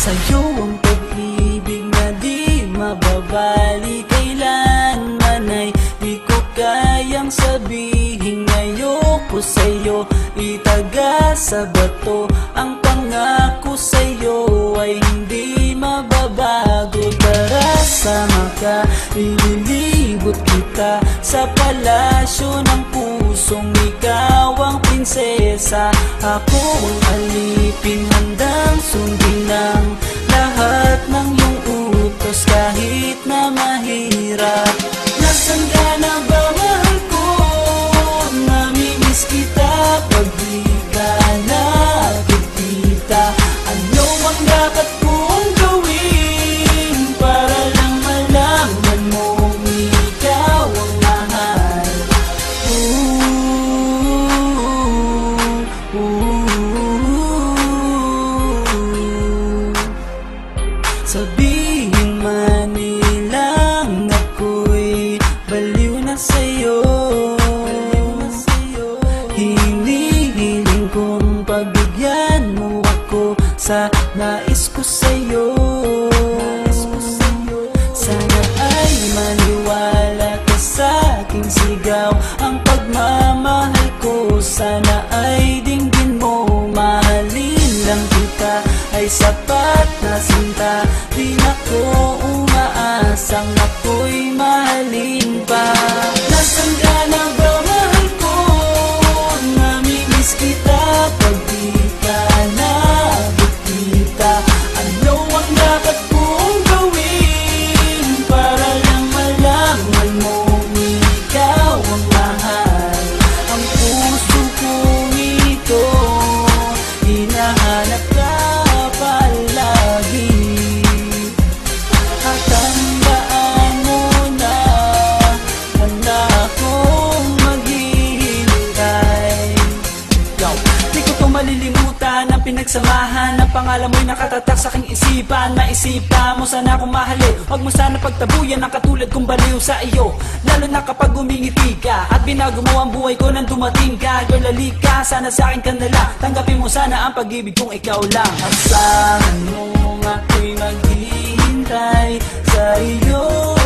Sa'yo ang pag-ibig na di mababali, kailanman ay di ko kayang sabihin. Ayoko sa'yo itaga sa bato, ang pangako sa'yo ay hindi mababago. Tara sama ka, ililibot kita sa palasyo ng pusong ikaw ang prinsesa. Ako ang alipin, handang sundin ng lahat ng iyong utos kahit na mahirap. Nasaan ka na ba, mahal ko? Namimiss kita pag di ka nakikita. Ano ang dapat kong gawin para lang malaman mong ikaw ang mahal? Sabihin man nilang ako'y baliw na sa'yo, hinihiling kong pagbigyan mo ako sa nais ko sa'yo. Sana ay maniwala ka sa aking sigaw, ang pagmamahal ko sana ay dinggin mo. Mahalin lang kita ay sapat na sinta, di na ko umaasang ako'y mahalin pa. Nasaan ka na ba, mahal ko? Namimiss kita pag di ka nakikita. Ano ang dapat kong gawin para lang malaman mong ikaw ang mahal? Ang puso kong ito hinahanap ka palagi, at tandaan mo na handa akong maghihintay. Di ko to malilimutan ang pinagsamahan, ang pangalan mo'y nakatatak sa aking isipan. Maisipan mo sana akong mahalin, huwag mo sana pagtabuyan ang katulad kong baliw sa iyo. Lalo na kapag umingiti ka at binago mo ang buhay ko nang dumating ka. Girl, halika, sana sa akin ka na lang, tanggapin mo sana ang pag-ibig kong ikaw lang. Asahan mo ako'y maghihintay sa iyo.